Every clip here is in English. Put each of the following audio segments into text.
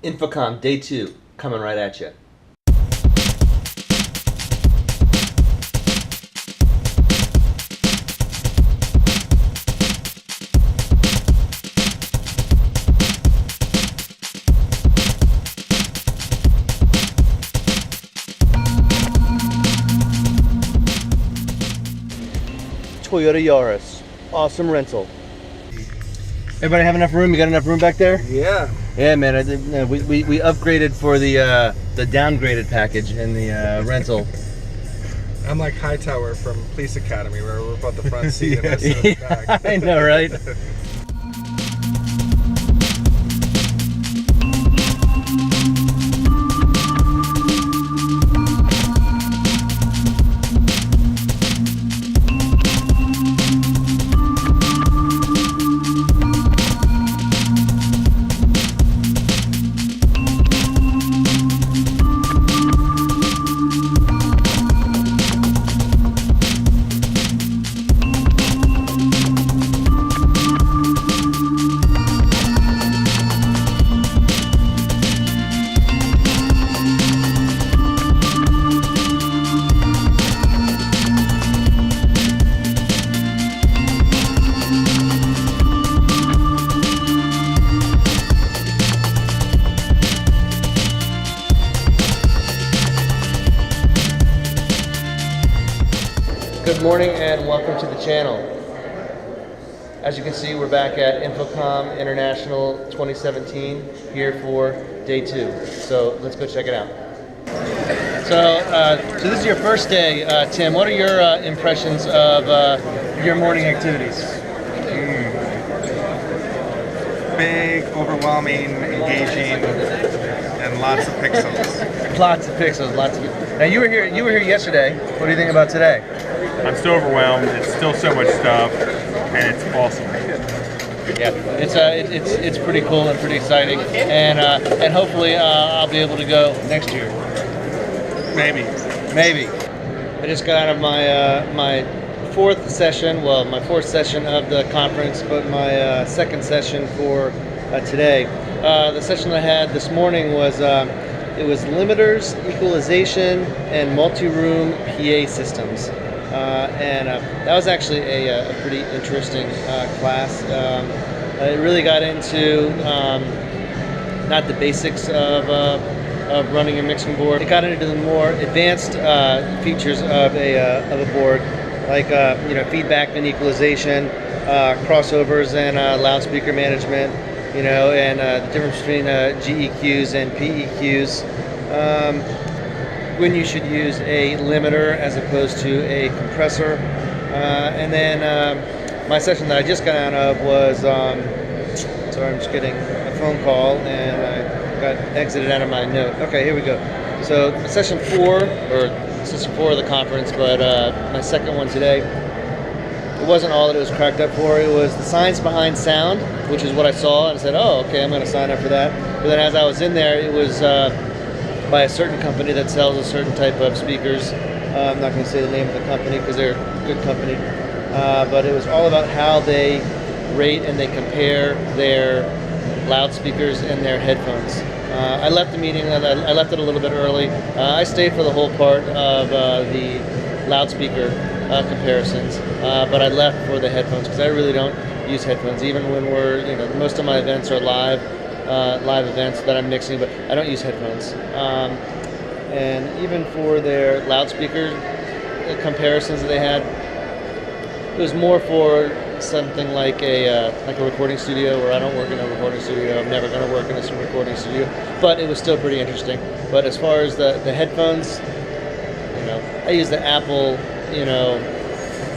Infocomm Day 2 coming right at you. Toyota Yaris, awesome rental. Everybody have enough room? You got enough room back there? Yeah. Yeah, man. We upgraded for the downgraded package in the rental. I'm like Hightower from Police Academy, where we're about the front seat and I sit in the back. I know, right? Good morning and welcome to the channel. As you can see, we're back at Infocomm International 2017 here for day 2. So let's go check it out. So this is your first day, Tim. What are your impressions of your morning activities? Big, overwhelming, engaging, and lots of pixels. Lots of pixels, lots of. Now you were here yesterday. What do you think about today? I'm still overwhelmed. It's still so much stuff, and it's awesome. Yeah, it's pretty cool and pretty exciting, and hopefully I'll be able to go next year. Maybe. I just got out of my fourth session. Well, my fourth session of the conference, but my second session for today. The session I had this morning was it was limiters, equalization, and multi-room PA systems. That was actually a pretty interesting class. It really got into not the basics of running a mixing board. It got into the more advanced features of a board, like feedback and equalization, crossovers and loudspeaker management, and the difference between GEQs and PEQs. When you should use a limiter as opposed to a compressor. And then my session that I just got out of was, sorry, I'm just getting a phone call and I got exited out of my note. Okay, here we go. So session 4 of the conference, but my second one today, it wasn't all that it was cracked up for. It was the science behind sound, which is what I saw, and I said, oh, okay, I'm going to sign up for that. But then as I was in there, it was by a certain company that sells a certain type of speakers. I'm not going to say the name of the company because they're a good company, but it was all about how they rate and they compare their loudspeakers and their headphones. I left the meeting, I left it a little bit early. I stayed for the whole part of the loudspeaker comparisons, but I left for the headphones because I really don't use headphones, even when most of my events are live events that I'm mixing, but I don't use headphones. And even for their loudspeaker comparisons that they had, it was more for something like a recording studio, where I don't work in a recording studio. I'm never going to work in a recording studio, but it was still pretty interesting. But as far as the headphones, I use the Apple,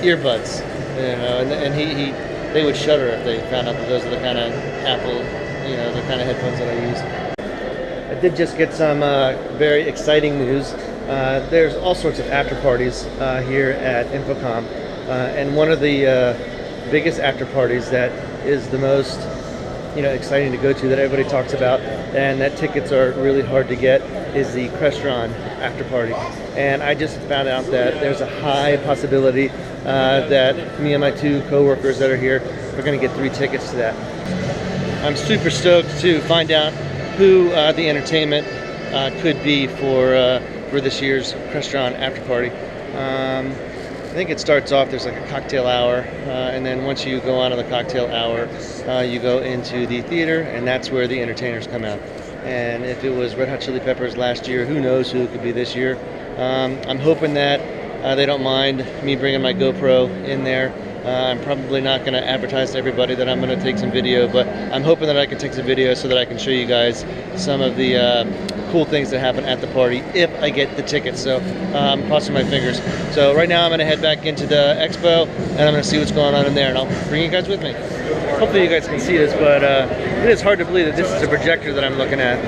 earbuds, and they would shudder if they found out that those are the kind of Apple, the kind of headphones that I use. I did just get some very exciting news. There's all sorts of after parties here at Infocomm, and one of the biggest after parties that is the most exciting to go to, that everybody talks about, and that tickets are really hard to get, is the Crestron after party. And I just found out that there's a high possibility that me and my 2 co-workers that are here are going to get 3 tickets to that. I'm super stoked to find out who the entertainment could be for this year's restaurant after party. I think it starts off, there's like a cocktail hour, and then once you go on to the cocktail hour, you go into the theater, and that's where the entertainers come out. And if it was Red Hot Chili Peppers last year, who knows who it could be this year. I'm hoping that they don't mind me bringing my GoPro in there. I'm probably not going to advertise to everybody that I'm going to take some video, but I'm hoping that I can take some video so that I can show you guys some of the cool things that happen at the party if I get the tickets. So I'm crossing my fingers. So right now I'm going to head back into the expo and I'm going to see what's going on in there, and I'll bring you guys with me. Hopefully you guys can see this, but it is hard to believe that this is a projector that I'm looking at.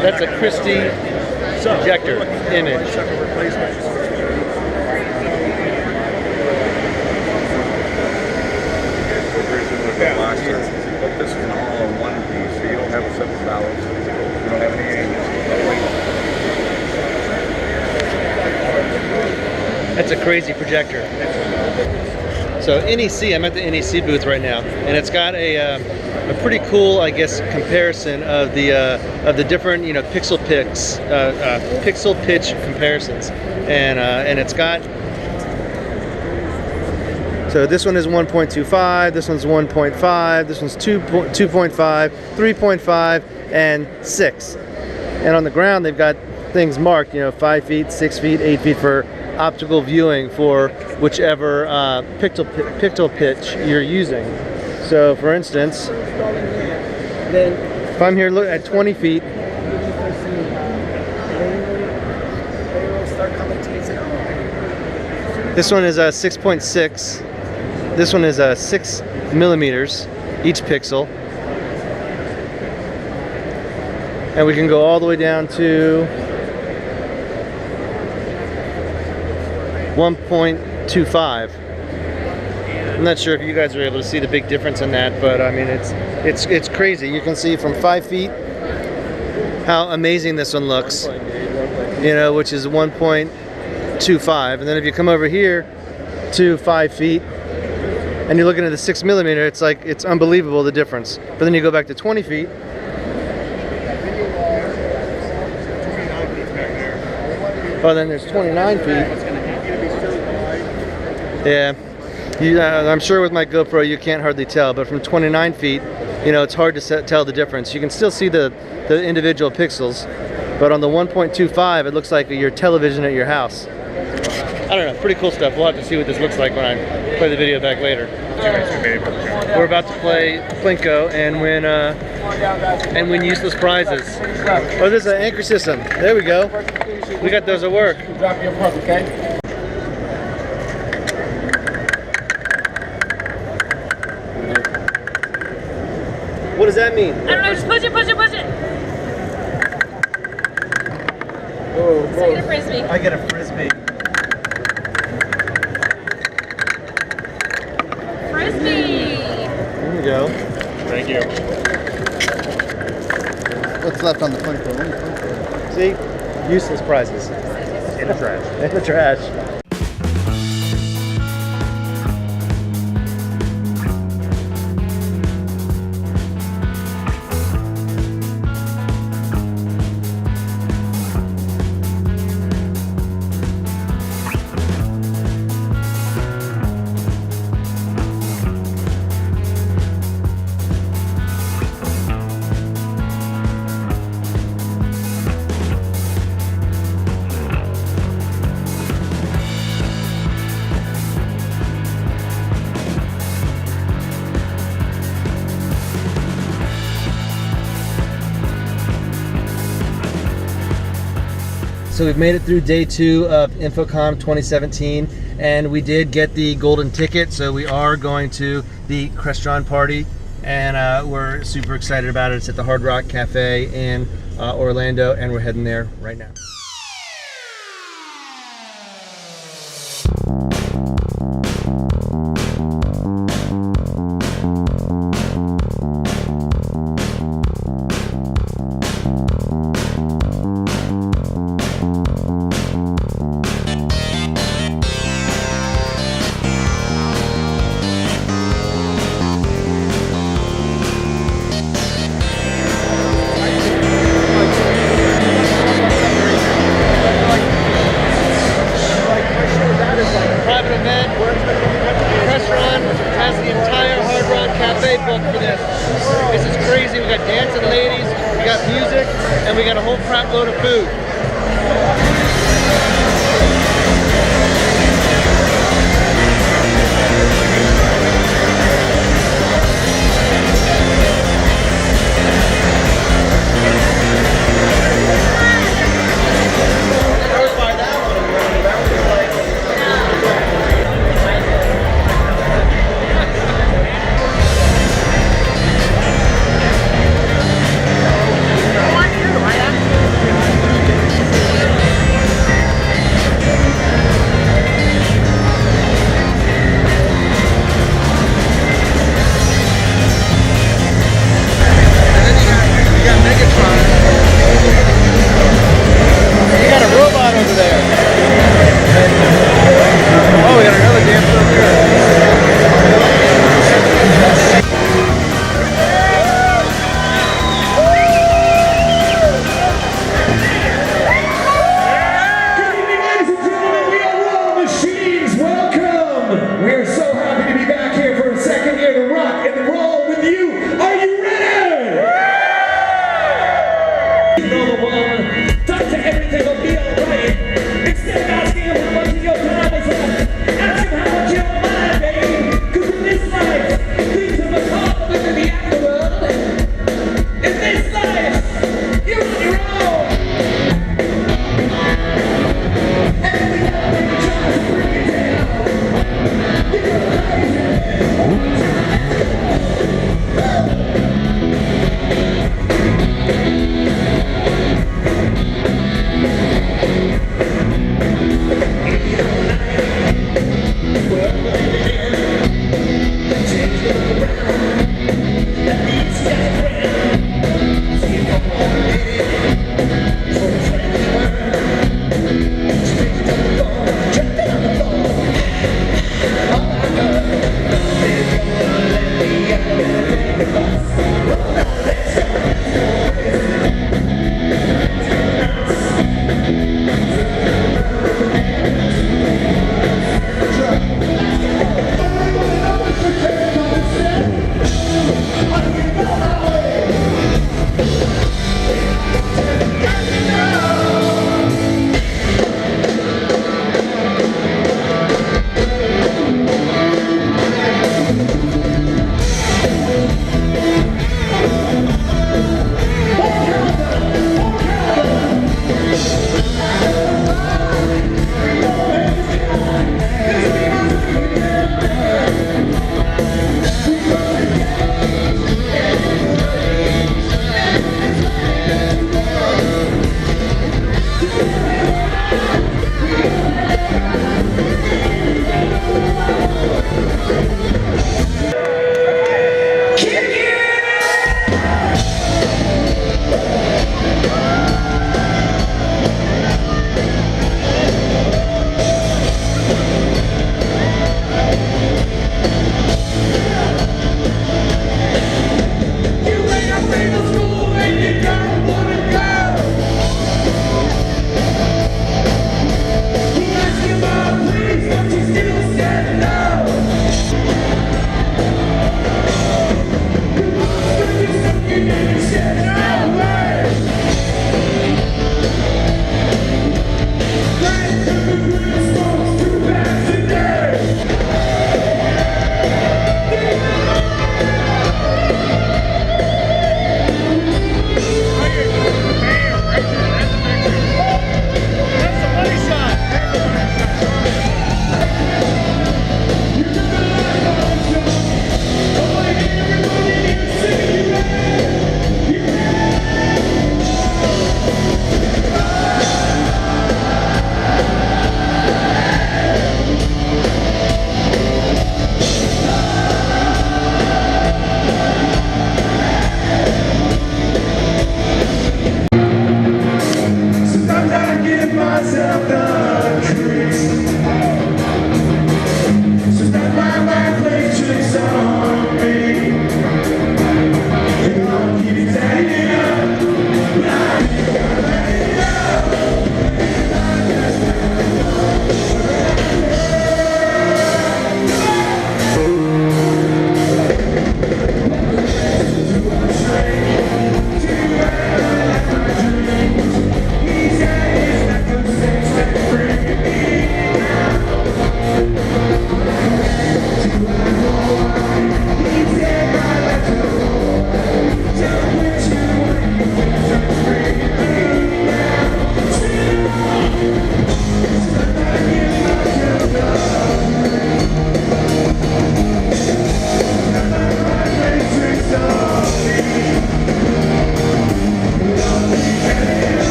That's a Christie projector image. This is an all-in-one piece, so you don't have a separate balance. You don't have any angles. That's a crazy projector. So NEC, I'm at the NEC booth right now, and it's got a pretty cool, I guess, comparison of the different, you know, pixel pitch comparisons, and it's got. So this one is 1.25, this one's 1.5, this one's 2.5, 3.5, and 6. And on the ground they've got things marked, you know, 5 feet, 6 feet, 8 feet for optical viewing for whichever pixel pitch you're using. So for instance, if I'm here look at 20 feet, this one is a 6.6. This one is 6 millimeters each pixel, and we can go all the way down to 1.25. I'm not sure if you guys are able to see the big difference in that, but I mean it's crazy. You can see from 5 feet how amazing this one looks, you know, which is 1.25, and then if you come over here to 5 feet and you're looking at the 6 millimeter, it's like, it's unbelievable the difference. But then you go back to 20 feet. Oh, then there's 29 feet. Yeah, I'm sure with my GoPro you can't hardly tell, but from 29 feet, you know, it's hard to tell the difference. You can still see the individual pixels, but on the 1.25, it looks like your television at your house. I don't know, pretty cool stuff. We'll have to see what this looks like when I play the video back later. We're about to play Plinko and win useless prizes. Oh, there's an anchor system. There we go. We got those at work. Drop your pump, okay? What does that mean? I don't know, just push it, push it, push it. Oh, So you get a frisbee. I get a frisbee. Frisbee! There we go. Thank you. what's left on the Plinko? See? Useless prizes. In the trash. In the trash. So we've made it through day 2 of Infocomm 2017, and we did get the golden ticket, so we are going to the Crestron party, and we're super excited about it. It's at the Hard Rock Cafe in Orlando, and we're heading there right now. Private event, restaurant has the entire Hard Rock Cafe booked for this. This is crazy. We got dancing ladies, we got music, and we got a whole crap load of food. You got a robot over there. Oh, we got another dancer over here. Ladies and gentlemen, we are Raw Machines. Welcome. We are so happy to be back here for a second year to rock and roll with you. Are you ready? You know the one. Talk to everything will be alright. Instead of asking him how much of your time is left, ask him how much you're alive, baby. 'Cause in this life, things are macabre within the afterworld. In this life, you're on your own.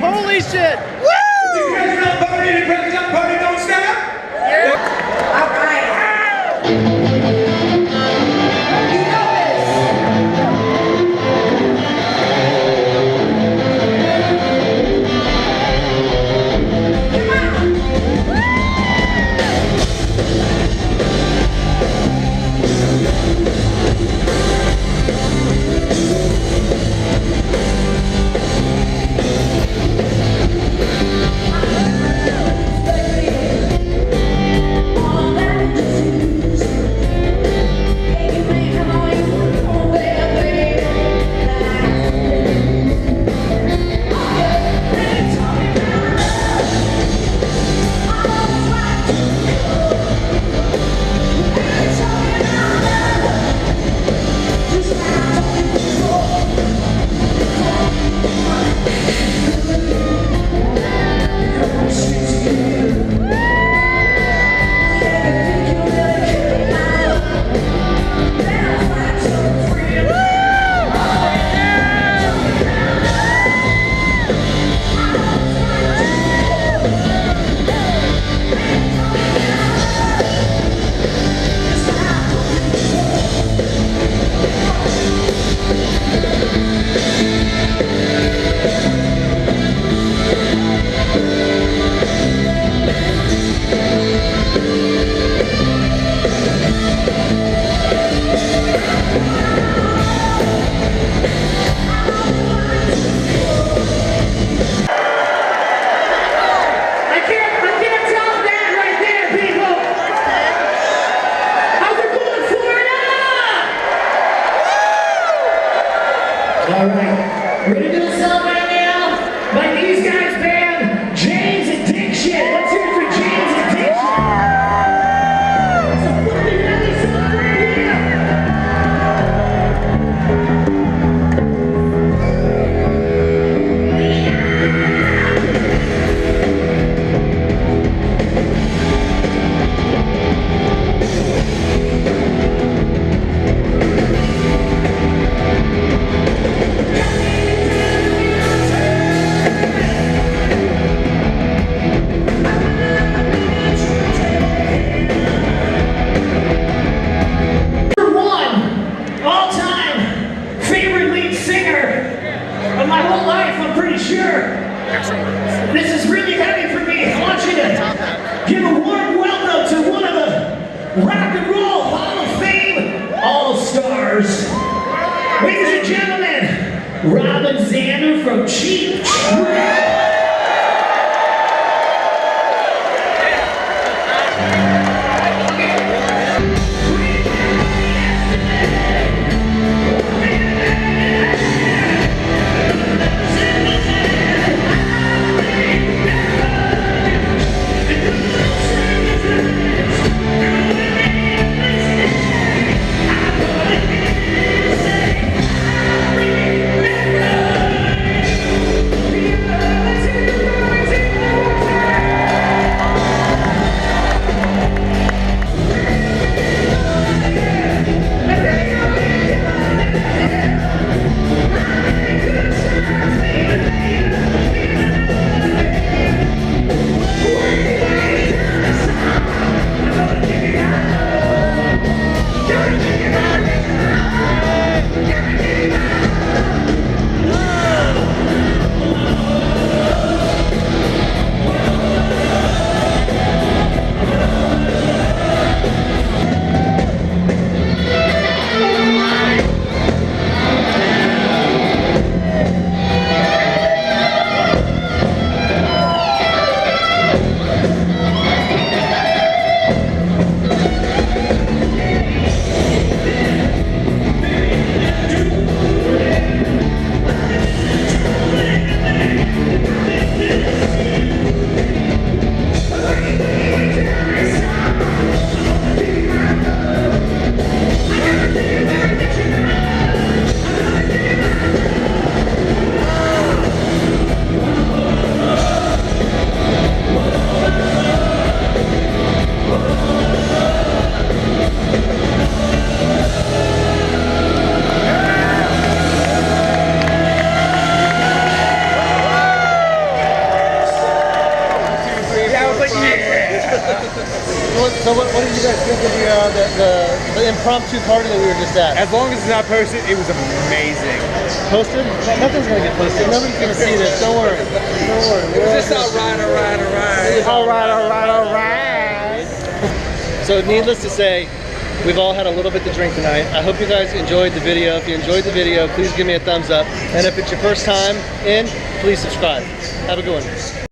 Holy shit! You guys are not party and crack up, party don't stop. All right. You know I can't tell that right there, people. How's it going, Florida? All right, we're gonna do a song right now by these guys' band, James Addiction. Let's hear it for James Addiction. It's a fucking heavy song right here. Number one, all-time favorite lead singer of my whole life, I'm pretty sure. This is really heavy for me. I want you to give a warm welcome to one of the Rock and Roll Hall of Fame All-Stars. Ladies and gentlemen, Robin Zander from Cheap Trick. What did you guys think of the impromptu party that we were just at? As long as it's not posted, it was amazing. Posted? Nothing's gonna get posted. Nobody's gonna see this. Don't worry. Don't worry. Just all right. All right. So needless to say, we've all had a little bit to drink tonight. I hope you guys enjoyed the video. If you enjoyed the video, please give me a thumbs up. And if it's your first time in, please subscribe. Have a good one.